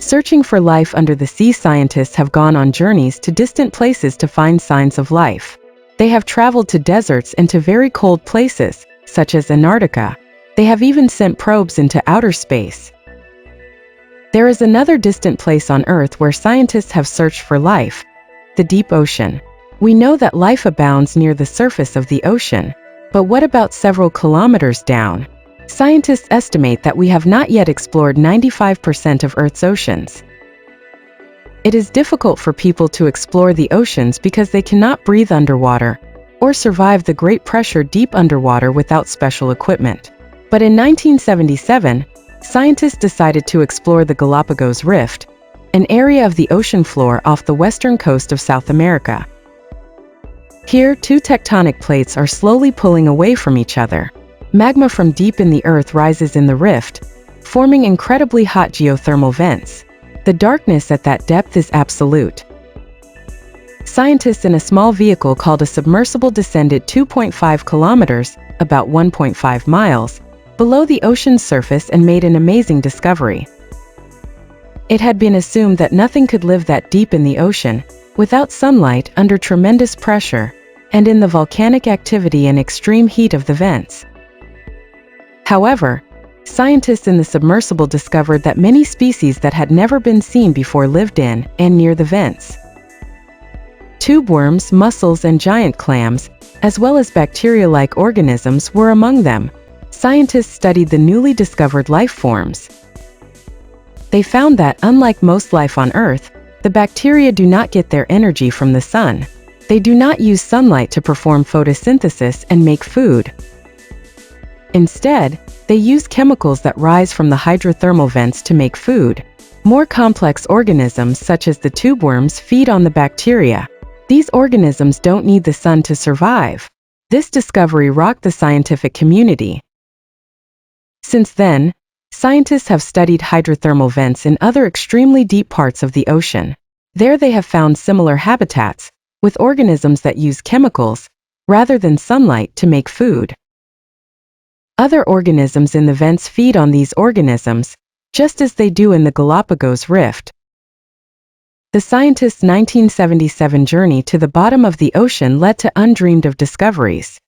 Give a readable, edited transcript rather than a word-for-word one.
Searching for life under the sea, scientists have gone on journeys to distant places to find signs of life. They have traveled to deserts and to very cold places, such as Antarctica. They have even sent probes into outer space. There is another distant place on Earth where scientists have searched for life: the deep ocean. We know that life abounds near the surface of the ocean, but what about several kilometers down? Scientists estimate that we have not yet explored 95% of Earth's oceans. It is difficult for people to explore the oceans because they cannot breathe underwater or survive the great pressure deep underwater without special equipment. But in 1977, scientists decided to explore the Galapagos Rift, an area of the ocean floor off the western coast of South America. Here, two tectonic plates are slowly pulling away from each other. Magma from deep in the earth rises in the rift, forming incredibly hot geothermal vents. The darkness at that depth is absolute. Scientists in a small vehicle called a submersible descended 2.5 kilometers, about 1.5 miles, below the ocean's surface and made an amazing discovery. It had been assumed that nothing could live that deep in the ocean, without sunlight, under tremendous pressure, and in the volcanic activity and extreme heat of the vents. However, scientists in the submersible discovered that many species that had never been seen before lived in and near the vents. Tube worms, mussels, and giant clams, as well as bacteria-like organisms, were among them. Scientists studied the newly discovered life forms. They found that, unlike most life on Earth, the bacteria do not get their energy from the sun. They do not use sunlight to perform photosynthesis and make food. Instead, they use chemicals that rise from the hydrothermal vents to make food. More complex organisms such as the tube worms feed on the bacteria. These organisms don't need the sun to survive. This discovery rocked the scientific community. Since then, scientists have studied hydrothermal vents in other extremely deep parts of the ocean. There they have found similar habitats, with organisms that use chemicals, rather than sunlight, to make food. Other organisms in the vents feed on these organisms, just as they do in the Galapagos Rift. The scientists' 1977 journey to the bottom of the ocean led to undreamed of discoveries.